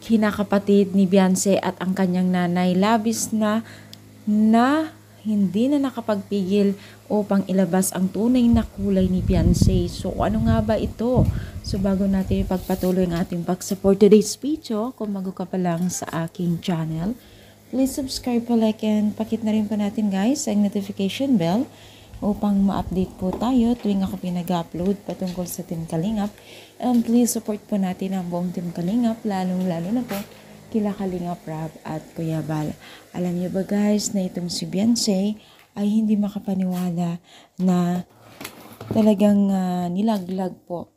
kinakapatid ni Beyonce at ang kanyang nanay. Labis na hindi na nakapagpigil upang ilabas ang tunay na kulay ni Beyonce. So ano nga ba ito? So bago natin ipagpatuloy ang ating pag-support today's video, kung bago ka pa lang sa aking channel, please subscribe po, like, and pakit na rin po natin guys ang notification bell upang ma-update po tayo tuwing ako pinag-upload patungkol sa Team Kalingap. And please support po natin ang buong Team Kalingap, lalong-lalo na po kila Kalingap Rab at Kuya Bal. Alam niyo ba guys na itong si Beyonce ay hindi makapaniwala na talagang nilaglag po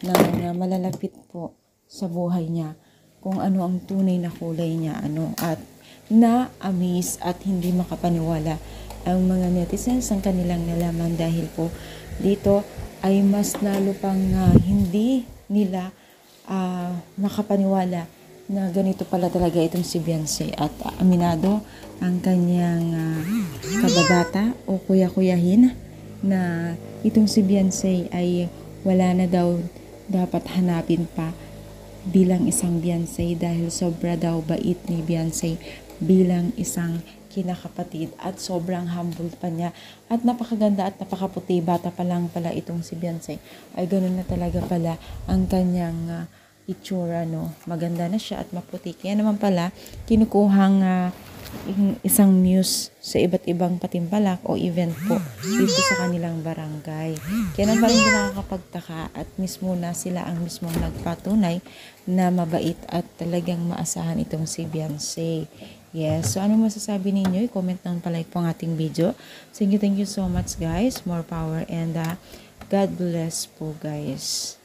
ng malalapit po sa buhay niya kung ano ang tunay na kulay niya, at na-amaze at hindi makapaniwala ang mga netizens ang kanilang nalaman, dahil po dito ay mas lalo pang hindi nila makapaniwala na ganito pala talaga itong si Beyonce, at aminado ang kanyang kababata o kuya-kuyahin na itong si Beyonce ay wala na daw dapat hanapin pa bilang isang Beyonce, dahil sobra daw bait ni Beyonce bilang isang kinakapatid at sobrang humble pa niya, at napakaganda at napakaputi. Bata pa lang pala itong si Beyonce ay ganun na talaga pala ang kanyang itsura, maganda na siya at maputi. Kaya naman pala kinukuhang isang muse sa iba't ibang patimpalak o event po dito sa kanilang barangay. Kaya naman parang hindi nakakapagtaka at mismo na sila ang mismong nagpatunay na mabait at talagang maasahan itong si Beyonce. Yes, so ano masasabi ninyo? I-comment lang palike po ang ating video. Thank you so much guys. More power and God bless po guys.